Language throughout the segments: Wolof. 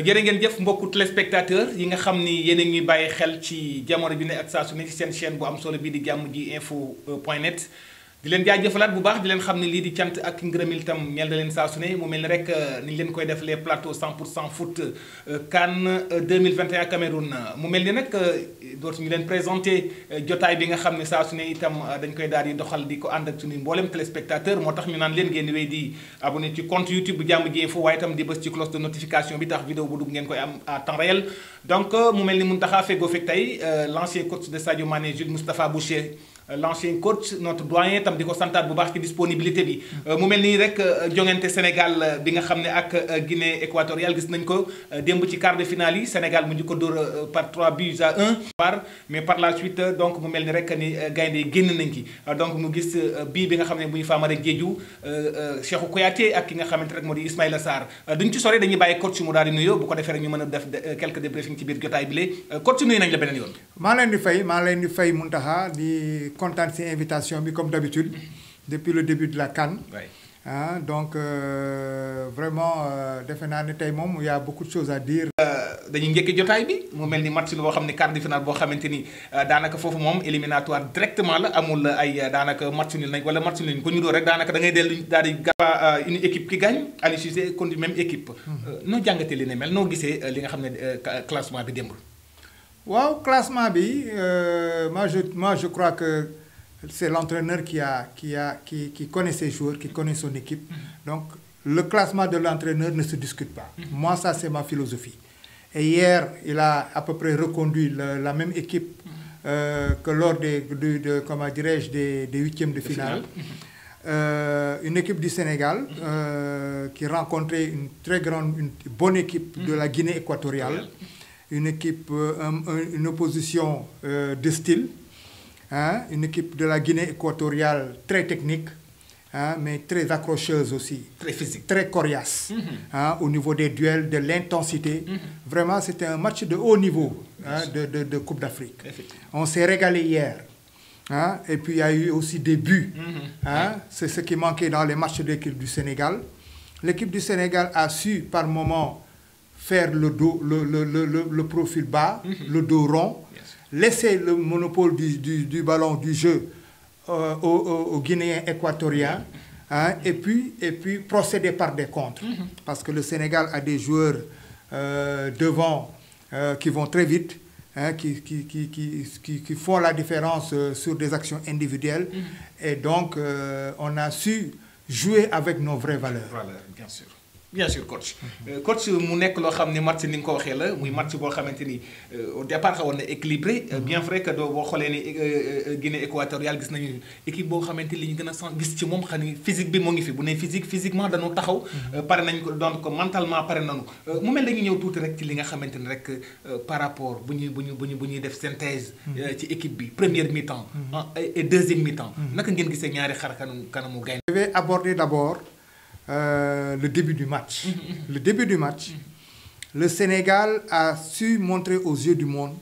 jërë ngeen jëf mbokku téléspectateur yi nga xam ni yéen a ngi bàyyi xel ci jamono bi ne ak saa su ne ci seen chaîne bu am solo bii di jàmm ji info point net di leen jaajëfalaat bu baax di leen xam ne lii di cant ak ngërëmil tam ñeel na leen saa su ne mu mel ni rek ni ñu leen koy def les plateaux 100% foot CAN 2021 Cameroun mu mel ni nag dootuñu leen présenté jotaay bi nga xam ne saa su ne itam dañ koy daal di doxal di ko ànd ak suñuy mboolem téléspectateur moo tax ñu naan leen ngeen di wéy di abonné ci compte YouTube bu jàmm ji info waaye itam di bës ci cloche de notification bi tax vidéo bu dugg ngeen koy am à temps réel donc mu mel ni Mountakha Fego fekk tey l'ancien coach de Sadio Mané Jules Moustapha Boucher l'ancien coach notre doyen tam di ko santaat bu baax ci disponibilité bi mu mel nii rek jongante Sénégal bi nga xam ne ak Guinée équatoriale gis nañ ko démb ci quart de finale yi Sénégal mu ngi ko dóor par 3 buts à 1 mais par la suite donc mu mel ni rek ni gaynde yi génn nañ ci donc mu gis bii bi nga xam ne bu ñu Famara Diédhiou Cheikhou Kouyaté ak ki nga xamante rek moo di Ismaïla Sarr duñ ci sore dañuy bàyyi coach mu daal di nuyoo bu ko defee rek ñu mën a def quelques débriefing ci biir jotaay bi lee coach nuyu nañ la beneen yoon. maa leen di fay Mountakha di kontaan ci invitation bi comme d'habitude depuis le début de la CAN. Ah, donc vraiment defe naa ne tey moom y a beaucoup de choses à dire. dañuy njëkk jotaay bi mu mel ni match boo xam ne quart de finale boo xamante ni daanaka foofu moom éliminatoire directement la amul ay daanaka match nul nañ wala match nul ko ñu doon rek daanaka da ngay dellu daal di gàpp une équipe qui gagne Aliou Cissé contre même équipe. noo jàngatee li ne mel noo gisee li nga xam ne classement bi démb. waaw classement bi moi je crois que c'est l'entraîneur qui connaît ses joueurs, qui connaît son équipe. Donc le classement de l'entraîneur ne se discute pas. Moi ça c'est ma philosophie. Et hier il a à peu près reconduit la même équipe que lors comment dirais-je des huitièmes de finale. Une équipe du Sénégal qui rencontrait une bonne équipe de la Guinée équatoriale. Une équipe, une opposition de style, hein, une équipe de la Guinée équatoriale très technique, hein, mais très accrocheuse aussi. Très physique. Très coriace, hein, au niveau des duels, de l'intensité. Vraiment, c'était un match de haut niveau hein, de Coupe d'Afrique. On s'est régalé hier. Hein, et puis, il y a eu aussi des buts. Hein, c'est ce qui manquait dans les matchs de l'équipe du Sénégal. L'équipe du Sénégal a su, par moments, faire le profil bas, le dos rond, laisser le monopole du ballon, du jeu aux Guinéens équatoriens, hein, et puis procéder par des contres. Parce que le Sénégal a des joueurs devant qui vont très vite, hein, qui font la différence sur des actions individuelles. Et donc, on a su jouer avec nos vraies valeurs. Valeurs, bien sûr. Bien sûr coach coach mu nekk loo xam ne match ni nga ko waxee la muy match boo xamante ni au départ xawoon na équilibré bien vrai que doo boo xoolee ni Guinée équatoriale gis nañu équipe boo xamante li ñu gën a gis ci moom xam ni physique bi moo ngi fi bu ne physiquement dañoo taxaw pare nañ ko donc mentalement pare nañu mu mel dañuy ñëw tuuti rek ci li nga xamante ni rek par rapport bu ñuy def synthèse ci équipe bi première mi-temps et deuxième mi-temps naka ngeen gisee ñaari xar kanamu gaynde. Je vais aborder d'abord le début du match. Le début du match, le Sénégal a su montrer aux yeux du monde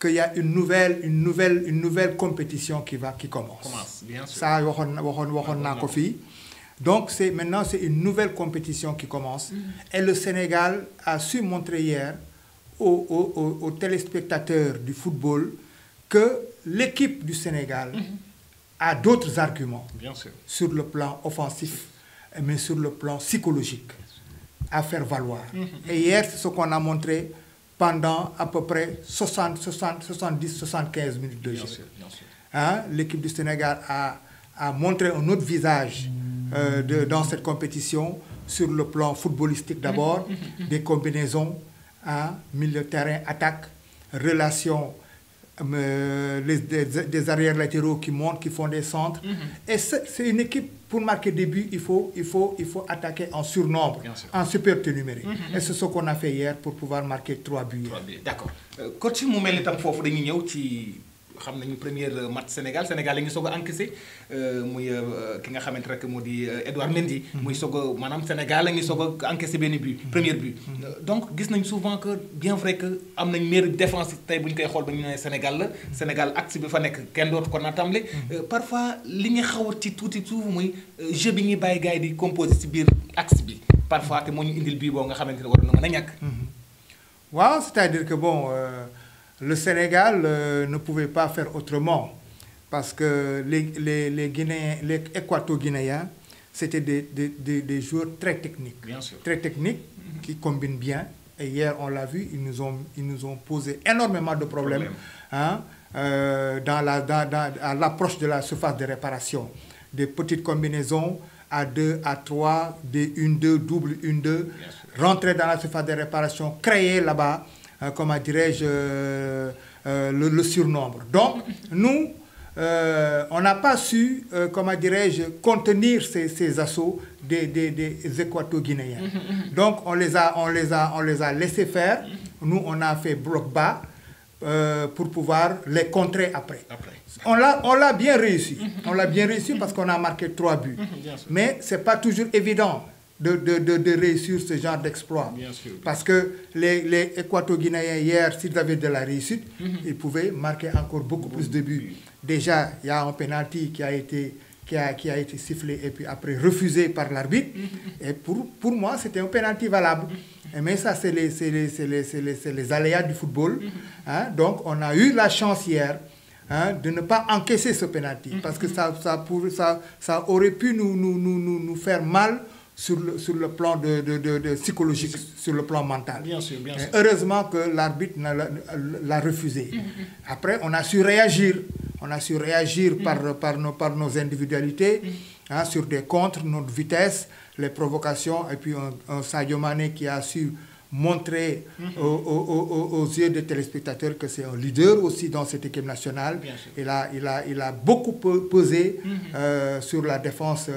qu'il y a une nouvelle compétition qui commence. Bien sûr. Ça, waxoon naa ko fii. Donc maintenant c'est une nouvelle compétition qui commence. Et le Sénégal a su montrer hier aux téléspectateurs du football que l'équipe du Sénégal a d'autres arguments. Bien sûr. Sur le plan offensif, mais sur le plan psychologique, à faire valoir. Et hier, c'est ce qu'on a montré pendant à peu près 70-75 minutes de jeu. Bien sûr. Hein? L'équipe du Sénégal a montré un autre visage dans cette compétition, sur le plan footballistique d'abord, des combinaisons, hein? Milieu de terrain, attaque, relations, des arrières latéraux qui montent, qui font des centres. Et c'est une équipe, pour marquer des buts, il faut attaquer en surnombre, en supériorité numérique. Et c'est ce qu'on a fait hier pour pouvoir marquer 3 buts. D'accord. Coach mu mel ni tam foofu dañuy ñëw ci xam nañu premier match Sénégal la ngi soog a encaissé muy ki nga xamante rek moo di Edouard Mendy. muy soog a maanaam Sénégal la ngi soog a encaissé benn but premier but. donc gis nañ souvent que bien vrai que am nañ meilleure défense tey bu ñu koy xool ba ñu nee Sénégal la Sénégal axe bi fa nekk kenn dootu ko naatable parfois li nga xaw a ci tuuti suuf muy jeu bi ñuy bàyyi gars yi di composé ci biir axe bi parfois te moo ñu indil bii boo nga xamante ne war na mën a ñàkk. Wow, c'est-à-dire que bon, le Sénégal ne pouvait pas faire autrement parce que les Guinéens, les Équato-Guinéens, c'était des joueurs très techniques. Bien sûr. Très techniques, qui combinent bien. Et hier, on l'a vu, ils nous ont posé énormément de problèmes hein, à l'approche de la surface de réparation. Des petites combinaisons à 2, à 3, des 1-2, double 1-2, rentrer dans la surface de réparation, créer là-bas, comment dirais-je, le surnombre. Donc, nous, on n'a pas su, comment dirais-je, contenir ces assauts des Équato-Guinéens. Donc, on les a laissés faire. Nous, on a fait bloc bas pour pouvoir les contrer après. On l'a bien réussi. On l'a bien réussi parce qu'on a marqué 3 buts. Mais ce n'est pas toujours évident de réussir ce genre d'exploit. Parce que les Équato-Guinéens, hier, s'ils avaient de la réussite, ils pouvaient marquer encore beaucoup plus de buts. Déjà, il y a un penalty qui a été sifflé et puis après refusé par l'arbitre. Et pour moi, c'était un penalty valable. Mais ça, c'est les aléas du football. Hein? Donc, on a eu la chance hier hein, de ne pas encaisser ce penalty. Parce que ça aurait pu nous faire mal sur le plan psychologique, sur le plan mental. Bien sûr, bien sûr. Heureusement que l'arbitre l'a refusé. Après, on a su réagir. On a su réagir par nos individualités, hein, sur des contres, notre vitesse, les provocations, et puis un Sadio Mané qui a su montrer aux yeux des téléspectateurs que c'est un leader aussi dans cette équipe nationale. Il a beaucoup pesé sur la défense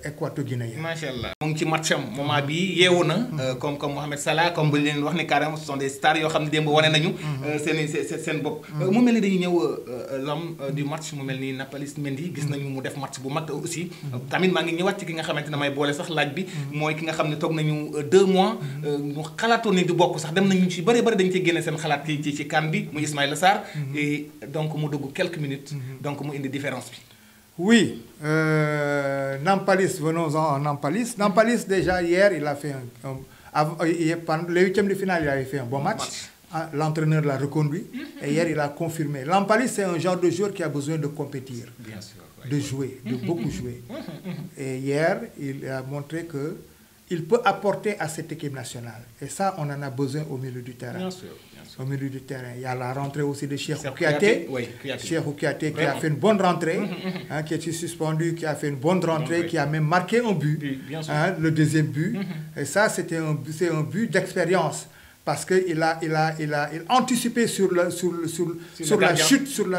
équato-guinéenne. Machallah. Mu ngi ci matcham moment bi yeewu na comme Mohamed Salah comme bu leen wax ne carrément ce sont des stars yoo xam ne démb wane nañu seen bopp. Mu mel ni dañuy ñëw l'homme du match mu mel ni Nampalys Mendy gis nañu mu def match bu mag aussi. Tamit maa ngi ñëwaat ci ki nga xamante ne may boole sax laaj bi mooy ki nga xam ne toog nañu 2 mois. xalaatoon ni du bokk sax dem nañu ci bëri dañ ci génne seen xalaat ci CAN bi mu Ismaïla Sarr et donc mu dugg quelques minutes donc mu indi différence bi. Oui, Nampalys, venons-en à Nampalys. Nampalys déjà hier il a fait les huitièmes de finale il avait fait un bon match. L'entraîneur l'a reconduit et hier il a confirmé. Nampalys c'est un genre de joueur qui a besoin de compétir, bien sûr, de jouer, de beaucoup jouer. Et hier il a montré que il peut apporter à cette équipe nationale. Et ça, on en a besoin au milieu du terrain. Bien sûr, bien sûr. Au milieu du terrain. Il y a la rentrée aussi de Cheikhou Kouyaté. Cheikhou Kouyaté qui a fait une bonne rentrée, hein, qui était suspendu, qui a fait une bonne rentrée, qui a même marqué un but, hein, le deuxième but. Et ça, c'est un but d'expérience. Parce qu'il a anticipé sur la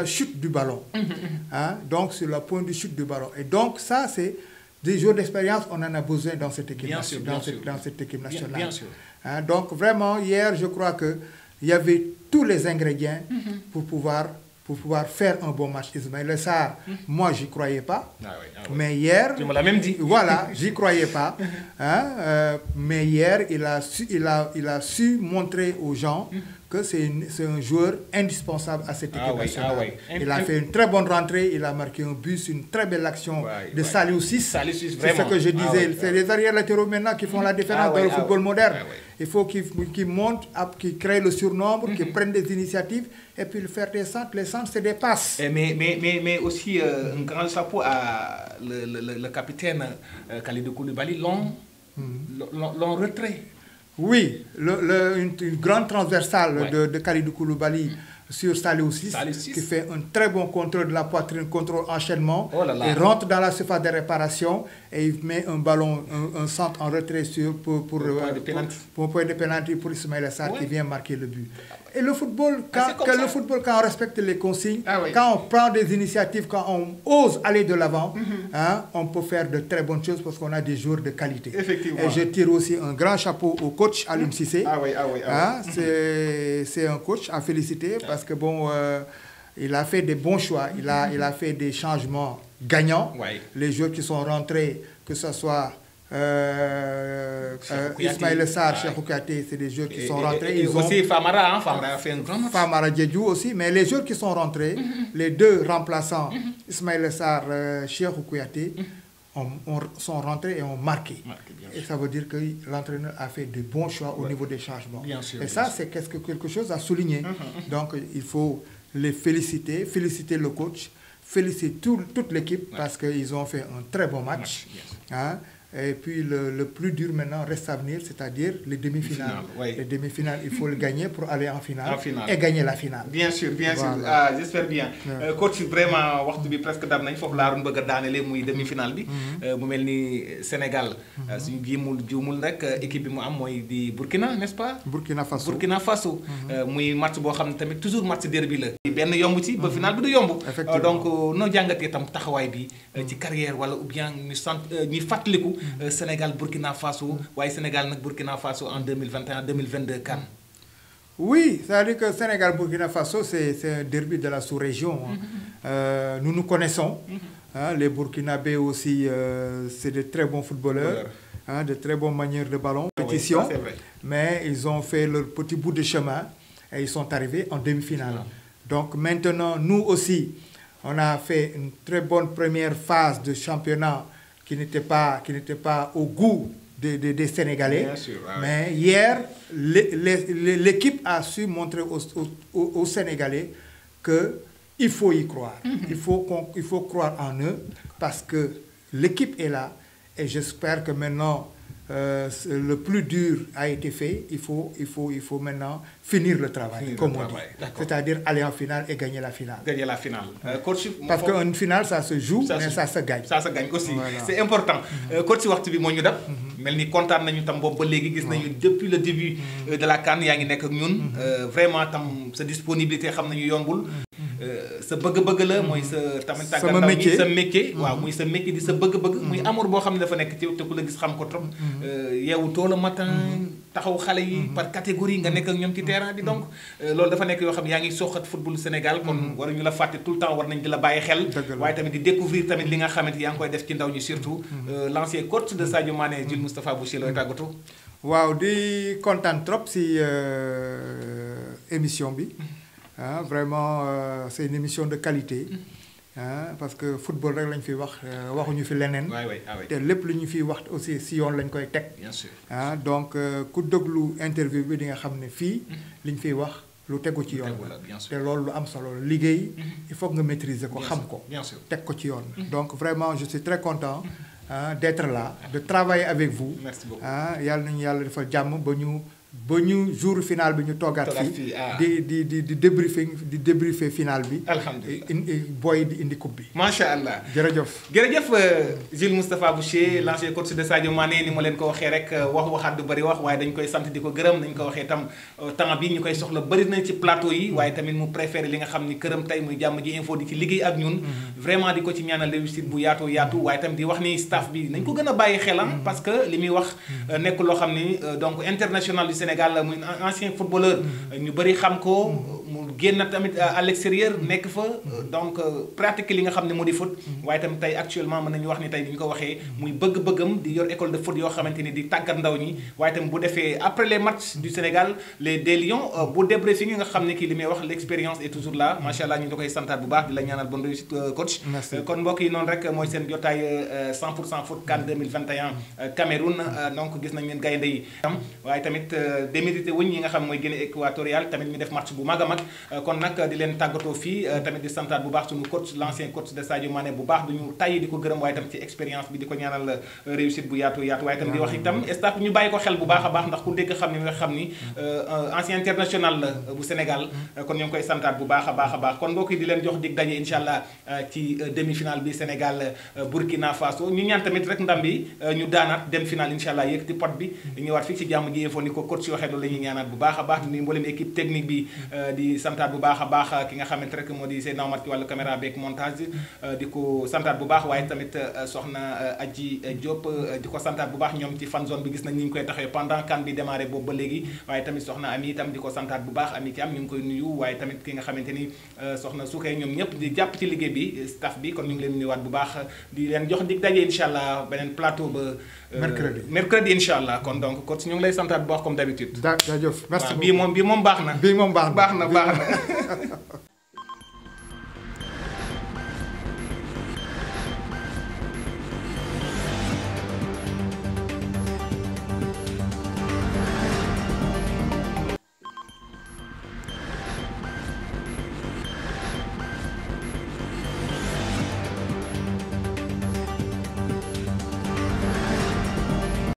chute du ballon. Hein, donc, sur le point de chute du ballon. Et donc, ça, c'est des jours d'expérience, on en a besoin dans cette équipe, dans cette équipe nationale. Bien sûr. Hein, donc vraiment, hier, je crois qu'il y avait tous les ingrédients pour pouvoir faire un bon match. Ismaïla Sarr, moi, j'y croyais pas. Mais hier... Tu me l'as même dit. Voilà, j'y croyais pas. Hein, mais hier, il a su montrer aux gens que c'est un joueur indispensable à cette équipe nationale. Il a fait une très bonne rentrée, il a marqué un but, une très belle action de Saliou Ciss. C'est ce que je disais. C'est les arrières latéraux maintenant qui font la différence dans le football moderne. Il faut qu'ils montent, qu'ils créent le surnombre, qu'ils prennent des initiatives et puis faire des centres. Les centres, c'est des passes. Mais aussi un grand chapeau à le capitaine Kalidou Koulibaly, l'ont retrait. Oui, une grande transversale de Kalidou Koulibaly sur Saliou Ciss, qui fait un très bon contrôle de la poitrine, contrôle enchaînement, et rentre dans la surface de réparation et il met un ballon, un centre en retrait pour un point de pénalty pour Ismaïla Sarr qui vient marquer le but. Et le football, quand on respecte les consignes, quand on prend des initiatives, quand on ose aller de l'avant, hein, on peut faire de très bonnes choses parce qu'on a des joueurs de qualité. Effectivement. Et je tire aussi un grand chapeau au coach Aliou Cissé. Hein, c'est un coach à féliciter parce que bon, il a fait des bons choix, il a fait des changements gagnants. Les joueurs qui sont rentrés, que ce soit Ismaïla Sarr, Cheikhou Kouyaté, c'est des joueurs qui sont rentrés. Aussi Famara, Famara a fait un grand match. Famara Diédhiou aussi, mais les joueurs qui sont rentrés, les deux remplaçants, Ismaïla Sarr, Cheikhou Kouyaté, sont rentrés et ont marqué. Et ça veut dire que l'entraîneur a fait de bons choix au niveau des changements. Bien sûr, et ça, c'est quelque chose à souligner. Donc, il faut les féliciter le coach, féliciter toute l'équipe parce qu'ils ont fait un très bon match. Hein? Et puis le plus dur maintenant reste à venir, c'est-à-dire les demi-finales. Les demi-finales, il faut le gagner pour aller en finale et gagner la finale. Bien sûr, bien sûr. Ah, j'espère bien. Coach vraiment waxtu bi presque dab nañ foofu laa doon bëgg a daanelee muy demi-finale bi. mu mel ni Sénégal. suñu jiwmul rek équipe bi mu am mooy di Burkina, n'est-ce pas? Burkina Faso. muy match boo xam ne tamit toujours match derby la. benn yomb ci ba finale bi du yomb. donc noo jàngatee tam taxawaay bi ci carrière wala ou bien ñu fàttaliku. Sénégal Burkina Faso waaye Sénégal nag Burkina Faso en 2021 2022 CAN. Oui, c'est-à-dire que Sénégal Burkina Faso c'est un derby de la sous-région. Nous nous connaissons. Les Burkinabés aussi c'est de très bons footballeurs. De très bonnes manières de ballon. Compétition. Oui, vrai. Mais ils ont fait leur petit bout de chemin et ils sont arrivés en demi-finale. Donc maintenant nous aussi on a fait une très bonne première phase de championnat. Qui n'était pas au goût des Sénégalais. Bien sûr, mais hier, l'équipe a su montrer aux Sénégalais qu'il faut y croire. Il faut croire en eux parce que l'équipe est là et j'espère que maintenant le plus dur a été fait. Il faut maintenant finir le travail, comme on dit. C'est-à-dire aller en finale et gagner la finale. Gagner la finale. Coach, parce qu'une finale, ça se joue, mais ça se gagne. Ça se gagne aussi. Voilà. C'est important. Coach, waxtu bi moo ñu dab. mel ni kontaan nañu tam boobu ba léegi gis nañu depuis le début de la CAN yaa ngi nekk ak ñun. Vraiment tam sa disponibilité xam nañu yombul. sa bëgg-bëgg la mooy sa tamit tàggat mi sa métier waaw muy sa métier di sa bëgg-bëgg muy amour boo xam ne dafa nekk ci te ku la gis xam ko trop yeewu tôt le matin taxaw xale yi par catégorie nga nekk ak ñoom ci terrain bi donc loolu dafa nekk yoo xam ne yaa ngi soxat football Sénégal kon waruñu la fàtte tout le temps war nañ di la bàyyi xel waaye tamit di découvrir tamit li nga xamante yaa ngi koy def ci ndaw ñi surtout l'ancien coach de Sadio Mané Jules Moustapha Boucher looy tàggatoo waaw di kontaan trop si émission bi vraiment c'est une émission de qualité parce que football rek lañ fi wax waxuñu fi leneen te lépp lu ñu fi wax aussi si yoon lañ koy teg donc ku déglu interview bi di nga xam ne fii li ñu fiy wax lu tegu ci yoon te loolu lu am solo liggéey il faut nga maîtriser ko xam ko teg ko ci yoon donc vraiment je suis très content d'être là de travailler avec vous yàlla nañu yàlla defal jàmm ba ñu jour final bi ñu toogaat fii di débriefer final bi. alhamdulilah booy di indi coupe bi. macha allah jërëjëf. Jules Moustapha Boucher l'ancien coach de Sadio Mané ni ma leen ko waxee rek waxaat du bëri wax waaye dañ koy sant di ko gërëm nañ ko waxee tam temps bi ñu koy soxla bëri na ci plateau yi waaye tamit mu préféré li nga xam ni këram tey muy jàmm ji info di ci liggéey ak ñun. vraiment di ko ci ñaanal réussite bu yaatu waaye tamit di wax ni staff bi nañ ko gën a bàyyi xelam parce que li muy wax nekk loo xam ni donc international Sénégal muy ancien footballeur ñu bëri xam ko mu génn tamit à l'extérieur nekk fa donc pratique li nga xam ne moo di foot waaye tamit tey actuellement mën nañu wax ni tey di ñu ko waxee muy bëgg-bëggam di yor école de foot yoo xamante ni di tàggat ndaw ñi waaye tamit bu defee après les matchs du Sénégal des Lions bu débriefing nga xam ne kii li may wax l'expérience est toujours là macha allah ñu ngi koy santaat bu baax di la ñaanal bonne réussite coach kon mbokk yi noonu rek mooy seen jotaay 100% foot CAN 2021 Cameroun donc gis nañ leen gaynde yi waaye tamit démérité wuñ yi nga xam mooy Guinée équatoriale tamit ñu def match bu mag a mag kon nag di leen tàggatoo fii tamit di santaat bu baax suñu coach l'ancien coach de Sadio Mané bu baax duñu tàyyi di ko gërëm waaye tamit ci expérience bi di ko ñaanal réussite bu yaatu waaye tamit di wax itam staff ñu bàyyi ko xel bu baax a baax ndax ku dégg xam ni nga xam ni ancien international la bu Sénégal kon ñu ngi koy santaat bu baax a baax kon mbokk yi di leen jox dig daje incha allah ci demi-finale bi Sénégal Burkina Faso ñu ñaan tamit rek ndam bi ñu daanaat dem finale incha allah yëkkati pot bi ñëwaat fii ci jàmm ji info ni ko coach waxee loolu la ñuy ñaanaat bu baax a baax di nuyu mboolem équipe technique bi di santaat bu baax a baax ki nga xamante rek moo di Seydina Omar ci wàllu caméra beeg montage di ko santaat bu baax waaye tamit soxna Adji Diop di ko santaat bu baax ñoom ci fan zone bi gis nañ ni ñu koy taxawee pendant CAN bi démarré boobu ba léegi waaye tamit soxna Ami itam di ko santaat bu baax Ami ci am ñu ngi koy nuyu waaye tamit ki nga xamante ni soxna Soukey ñoom ñëpp di jàpp ci liggéey bi staff bi kon ñu ngi leen nuyuwaat bu baax di leen jox dig daje incha allah beneen plateau ba mercredi incha allah kon donc coach ñu ngi lay santaat bu baax comme d'habitude jaajëf merci bii moom baax na bii moom baax na baax na